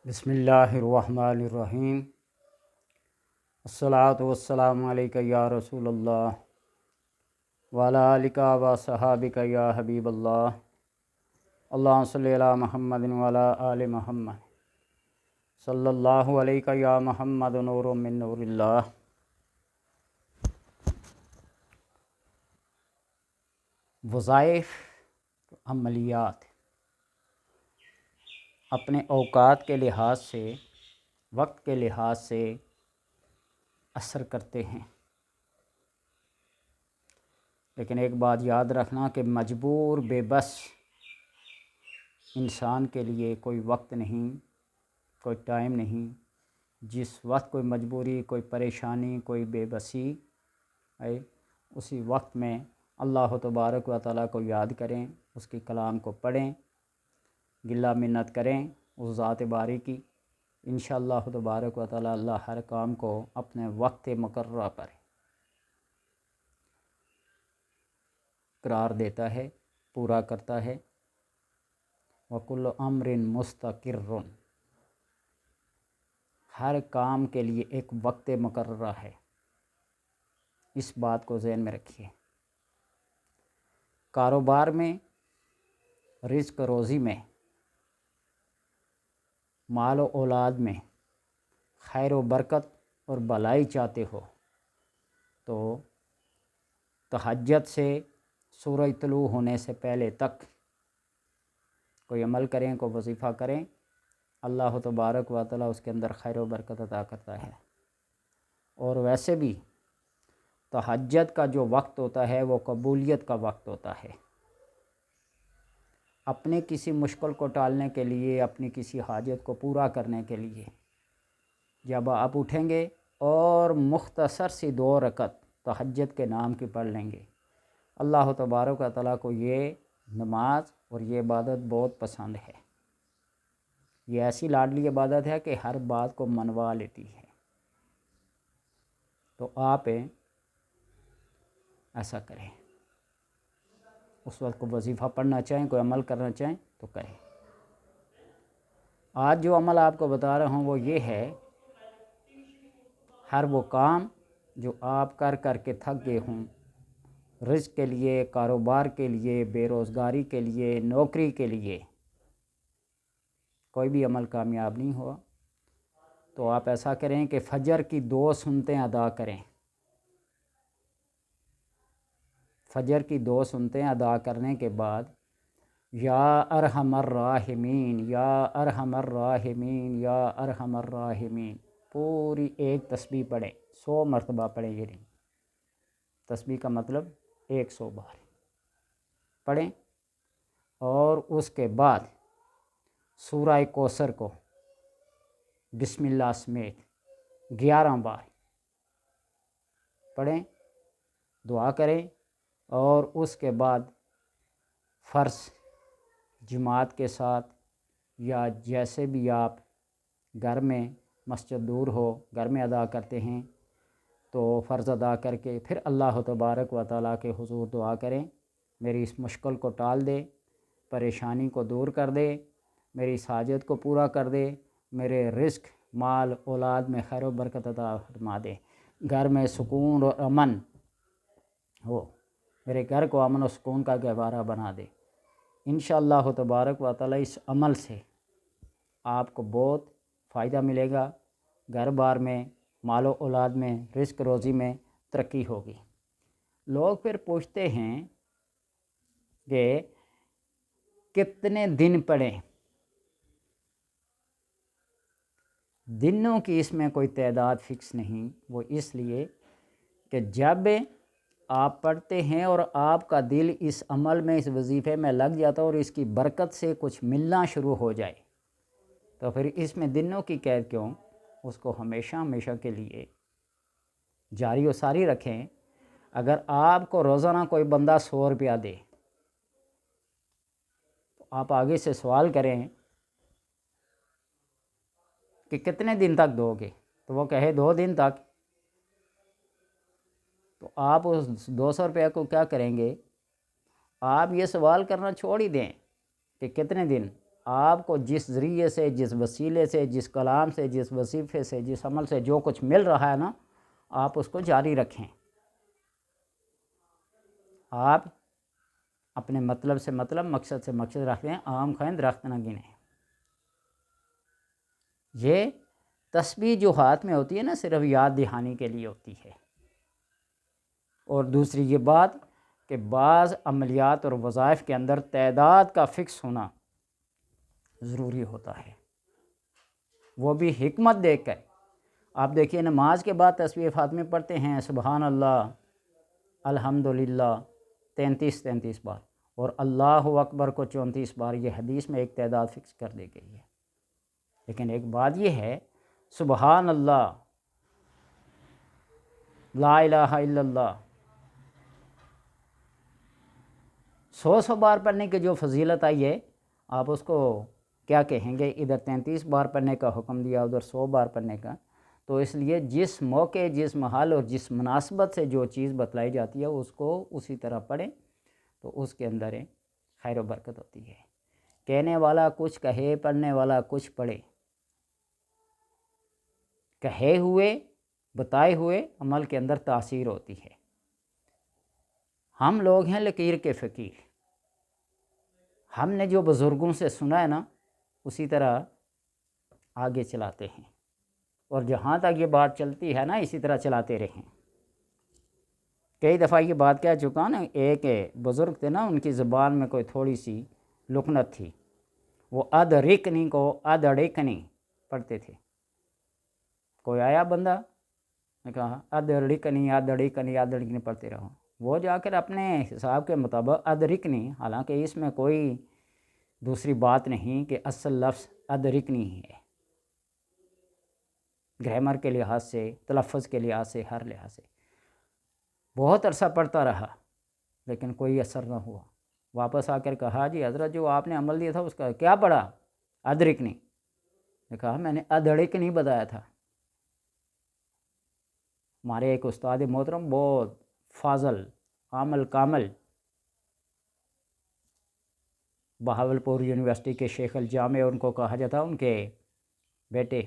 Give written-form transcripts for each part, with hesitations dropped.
بسم اللہ الرحمن الرحیم۔ الصلاۃ والسلام علیک یا رسول اللہ وعلی آلک و صحابک یا حبیب اللہ۔ اللہم صلی علی محمد وعلی آل محمد صلی اللہ علیہ یا محمد نور من نور اللہ۔ وظائف، عملیات اپنے اوقات کے لحاظ سے، وقت کے لحاظ سے اثر کرتے ہیں، لیکن ایک بات یاد رکھنا کہ مجبور بے بس انسان کے لیے کوئی وقت نہیں، کوئی ٹائم نہیں۔ جس وقت کوئی مجبوری، کوئی پریشانی، کوئی بے بسی ہے، اسی وقت میں اللہ تبارک و تعالیٰ کو یاد کریں، اس کی کلام کو پڑھیں، گلہ منت کریں اس ذات باری کی۔ انشاءاللہ تبارک و تعالیٰ اللہ ہر کام کو اپنے وقت مقررہ پر قرار دیتا ہے، پورا کرتا ہے۔ وَكُلُّ أَمْرٍ مُسْتَقِرٌ، ہر کام کے لیے ایک وقت مقررہ ہے، اس بات کو ذہن میں رکھیے۔ کاروبار میں، رزق روزی میں، مال و اولاد میں خیر و برکت اور بھلائی چاہتے ہو تو تہجد سے سورج طلوع ہونے سے پہلے تک کوئی عمل کریں، کوئی وظیفہ کریں، اللہ تبارک و تعالیٰ اس کے اندر خیر و برکت عطا کرتا ہے۔ اور ویسے بھی تہجد کا جو وقت ہوتا ہے وہ قبولیت کا وقت ہوتا ہے۔ اپنے کسی مشکل کو ٹالنے کے لیے، اپنی کسی حاجت کو پورا کرنے کے لیے جب آپ اٹھیں گے اور مختصر سی 2 رکعت تہجد کے نام کی پڑھ لیں گے، اللہ تبارک و تعالیٰ کو یہ نماز اور یہ عبادت بہت پسند ہے۔ یہ ایسی لاڈلی عبادت ہے کہ ہر بات کو منوا لیتی ہے۔ تو آپ ایسا کریں، اس وقت کو وظیفہ پڑھنا چاہیں، کوئی عمل کرنا چاہیں تو کریں۔ آج جو عمل آپ کو بتا رہا ہوں وہ یہ ہے، ہر وہ کام جو آپ کر کر کے تھک گئے ہوں، رزق کے لیے، کاروبار کے لیے، بے روزگاری کے لیے، نوکری کے لیے، کوئی بھی عمل کامیاب نہیں ہوا تو آپ ایسا کریں کہ فجر کی 2 سنتیں ادا کریں۔ فجر کی 2 سنتیں ادا کرنے کے بعد یا ارحم الراحمین، یا ارحم الراحمین، یا ارحم الراحمین پوری ایک تسبیح پڑھیں، 100 مرتبہ پڑھیں۔ یہ نہیں، تسبیح کا مطلب 100 بار پڑھیں، اور اس کے بعد سورہ کوثر کو بسم اللہ سمیت 11 بار پڑھیں، دعا کریں، اور اس کے بعد فرض جماعت کے ساتھ یا جیسے بھی آپ گھر میں، مسجد دور ہو، گھر میں ادا کرتے ہیں تو فرض ادا کر کے پھر اللہ تبارک و تعالیٰ کے حضور دعا کریں، میری اس مشکل کو ٹال دے، پریشانی کو دور کر دے، میری اس حاجت کو پورا کر دے، میرے رزق، مال، اولاد میں خیر و برکت عطا فرما دے، گھر میں سکون اور امن ہو، میرے گھر کو امن و سکون کا گہوارہ بنا دے۔ انشاءاللہ تبارک و تعالیٰ اس عمل سے آپ کو بہت فائدہ ملے گا، گھر بار میں، مال و اولاد میں، رزق روزی میں ترقی ہوگی۔ لوگ پھر پوچھتے ہیں کہ کتنے دن پڑھیں؟ دنوں کی اس میں کوئی تعداد فکس نہیں، وہ اس لیے کہ جب آپ پڑھتے ہیں اور آپ کا دل اس عمل میں، اس وظیفے میں لگ جاتا ہے اور اس کی برکت سے کچھ ملنا شروع ہو جائے تو پھر اس میں دنوں کی قید کیوں؟ اس کو ہمیشہ ہمیشہ کے لیے جاری و ساری رکھیں۔ اگر آپ کو روزانہ کوئی بندہ 100 روپیہ دے تو آپ آگے سے سوال کریں کہ کتنے دن تک دو گے، تو وہ کہے 2 دن تک، تو آپ اس 200 روپیہ کو کیا کریں گے؟ آپ یہ سوال کرنا چھوڑ ہی دیں کہ کتنے دن، آپ کو جس ذریعے سے، جس وسیلے سے، جس کلام سے، جس وظیفے سے، جس عمل سے جو کچھ مل رہا ہے نا، آپ اس کو جاری رکھیں۔ آپ اپنے مطلب سے مطلب، مقصد سے مقصد رکھ لیں، آم کھائیں درخت نہ گنیں۔ یہ تسبیح جو ہاتھ میں ہوتی ہے نا، صرف یاد دہانی کے لیے ہوتی ہے۔ اور دوسری یہ بات کہ بعض عملیات اور وظائف کے اندر تعداد کا فکس ہونا ضروری ہوتا ہے، وہ بھی حکمت دیکھ کر۔ آپ دیکھیے نماز کے بعد تسبیح فاطمی پڑھتے ہیں سبحان اللہ، الحمدللہ 33 بار، اور اللہ اکبر کو 34 بار۔ یہ حدیث میں ایک تعداد فکس کر دی گئی ہے۔ لیکن ایک بات یہ ہے، سبحان اللہ، لا الہ الا اللہ 100 بار پڑھنے کی جو فضیلت آئی ہے، آپ اس کو کیا کہیں گے؟ ادھر 33 بار پڑھنے کا حکم دیا، ادھر 100 بار پڑھنے کا۔ تو اس لیے جس موقع، جس محل اور جس مناسبت سے جو چیز بتلائی جاتی ہے اس کو اسی طرح پڑھیں، تو اس کے اندر خیر و برکت ہوتی ہے۔ کہنے والا کچھ کہے، پڑھنے والا کچھ پڑھے۔ کہے ہوئے، بتائے ہوئے عمل کے اندر تاثیر ہوتی ہے۔ ہم لوگ ہیں لکیر کے فقیر، ہم نے جو بزرگوں سے سنا ہے نا اسی طرح آگے چلاتے ہیں، اور جہاں تک یہ بات چلتی ہے نا اسی طرح چلاتے رہیں۔ کئی دفعہ یہ بات کہہ چکا نا، ایک بزرگ تھے نا، ان کی زبان میں کوئی تھوڑی سی لکنت تھی، وہ ادرکنی کو ادڑکنی پڑھتے تھے۔ کوئی آیا بندہ نے کہا ادڑکنی ادڑکنی ادڑکنی پڑھتے رہو، وہ جا کر اپنے حساب کے مطابق ادرکنی، حالانکہ اس میں کوئی دوسری بات نہیں کہ اصل لفظ ادرکنی ہی ہے، گرامر کے لحاظ سے، تلفظ کے لحاظ سے، ہر لحاظ سے۔ بہت عرصہ پڑھتا رہا لیکن کوئی اثر نہ ہوا۔ واپس آ کر کہا جی حضرت جو آپ نے عمل دیا تھا اس کا کیا پڑھا؟ ادرکنی۔ نے کہا میں نے ادڑکنی بتایا تھا۔ ہمارے ایک استاد محترم، بہت فاضل، عامل کامل، بہاولپور یونیورسٹی کے شیخ الجامع ان کو کہا جاتا، ان کے بیٹے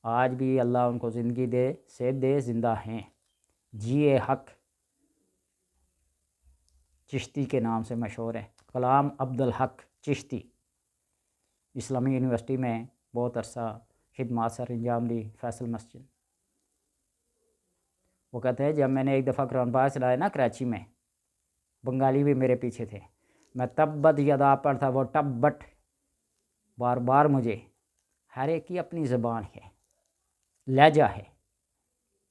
آج بھی اللہ ان کو زندگی دے، صحت دے، زندہ ہیں، جی حق چشتی کے نام سے مشہور ہے، کلام عبدالحق چشتی۔ اسلامی یونیورسٹی میں بہت عرصہ خدمات سر انجام دی، فیصل مسجد۔ وہ کہتے ہیں جب میں نے ایک دفعہ قرآن پاک چلایا نا کراچی میں، بنگالی بھی میرے پیچھے تھے، میں تبت یدا پڑھتا، وہ تبت بار بار، مجھے ہر ایک کی اپنی زبان ہے، لہجہ ہے،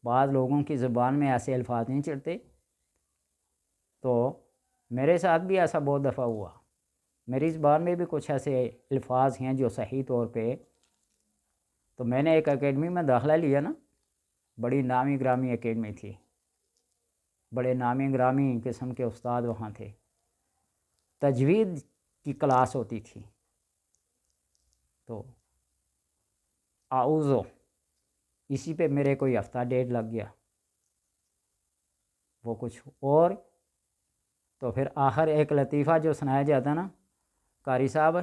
بعض لوگوں کی زبان میں ایسے الفاظ نہیں چڑھتے، تو میرے ساتھ بھی ایسا بہت دفعہ ہوا، میری زبان میں بھی کچھ ایسے الفاظ ہیں جو صحیح طور پہ، تو میں نے ایک اکیڈمی میں داخلہ لیا نا، بڑی نامی گرامی اکیڈمی تھی، بڑے نامی گرامی قسم کے استاد وہاں تھے، تجوید کی کلاس ہوتی تھی، تو اعوذ اسی پہ میرے کوئی ہفتہ ڈیڑھ لگ گیا، وہ کچھ اور۔ تو پھر آخر ایک لطیفہ جو سنایا جاتا نا، قاری صاحب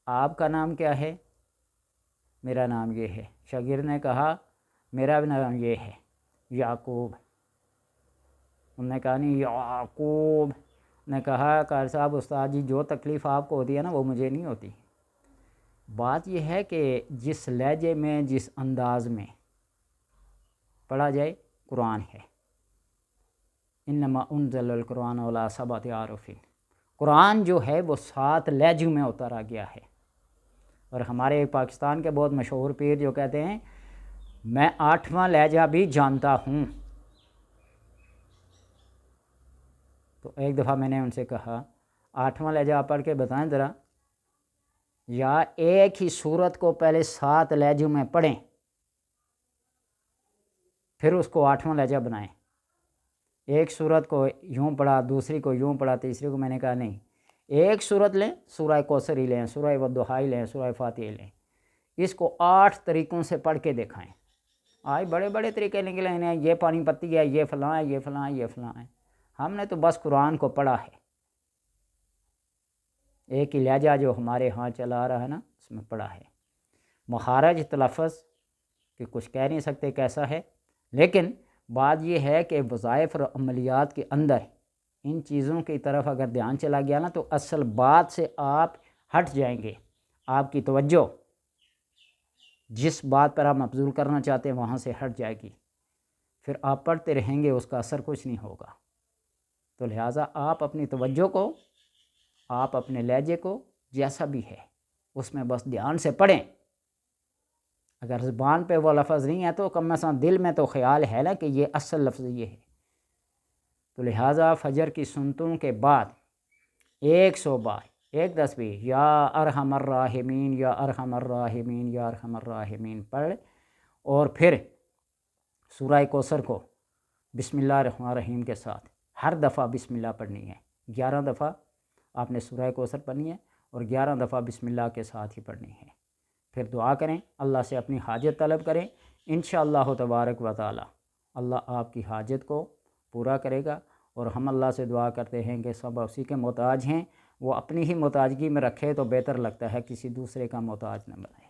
آپ کا نام کیا ہے؟ میرا نام یہ ہے۔ شاگرد نے کہا میرا بھی نام یہ ہے، یعقوب۔ انہوں نے کہا نہیں یعقوب۔ نے کہا قاری صاحب استاد جی جو تکلیف آپ کو ہوتی ہے نا وہ مجھے نہیں ہوتی۔ بات یہ ہے کہ جس لہجے میں، جس انداز میں پڑھا جائے قرآن ہے، انما انزل القرآن علی سبعۃ احرف، قرآن جو ہے وہ 7 لہجوں میں اتارا گیا ہے۔ اور ہمارے پاکستان کے بہت مشہور پیر جو کہتے ہیں میں 8واں لہجہ بھی جانتا ہوں۔ تو ایک دفعہ میں نے ان سے کہا 8واں لہجہ آپ پڑھ کے بتائیں ذرا، یا ایک ہی صورت کو پہلے 7 لہجوں میں پڑھیں پھر اس کو 8واں لہجہ بنائیں۔ ایک صورت کو یوں پڑھا، دوسری کو یوں پڑھا، تیسری کو، میں نے کہا نہیں، ایک صورت لیں، سورہ کوثر ہی لیں، سورہ والضحیٰ لیں، سورہ فاتحہ لیں، اس کو 8 طریقوں سے پڑھ کے دکھائیں۔ آج بڑے بڑے طریقے نکلے ہیں، یہ پانی پتی ہے، یہ فلاں ہے، یہ فلاں ہے، یہ فلاں ہے۔ ہم نے تو بس قرآن کو پڑھا ہے، ایک ہی لہجہ جو ہمارے ہاں چلا آ رہا ہے نا اس میں پڑا ہے۔ مخارج تلفظ کہ کچھ کہہ نہیں سکتے کیسا ہے، لیکن بات یہ ہے کہ وظائف اور عملیات کے اندر ان چیزوں کی طرف اگر دھیان چلا گیا نا تو اصل بات سے آپ ہٹ جائیں گے، آپ کی توجہ جس بات پر آپ مبذول کرنا چاہتے ہیں وہاں سے ہٹ جائے گی، پھر آپ پڑھتے رہیں گے، اس کا اثر کچھ نہیں ہوگا۔ تو لہٰذا آپ اپنی توجہ کو، آپ اپنے لہجے کو جیسا بھی ہے اس میں بس دھیان سے پڑھیں۔ اگر زبان پہ وہ لفظ نہیں ہے تو کم از کم دل میں تو خیال ہے نا کہ یہ اصل لفظ یہ ہے۔ تو لہٰذا فجر کی سنتوں کے بعد 100 بار، ایک تسبیح یا ارحم الراحمین یا ارحم الراحمین یا ارحم الراحمین پڑھ، اور پھر سورہ کوثر کو بسم اللہ الرحمن الرحیم کے ساتھ ہر دفعہ بسم اللہ پڑھنی ہے۔ 11 دفعہ آپ نے سورہ کوثر پڑھنی ہے اور 11 دفعہ بسم اللہ کے ساتھ ہی پڑھنی ہے۔ پھر دعا کریں، اللہ سے اپنی حاجت طلب کریں، انشاءاللہ تبارک و تعالی اللہ آپ کی حاجت کو پورا کرے گا۔ اور ہم اللہ سے دعا کرتے ہیں کہ سب اسی کے محتاج ہیں، وہ اپنی ہی محتاجگی میں رکھے تو بہتر لگتا ہے، کسی دوسرے کا محتاج نہ بنائے۔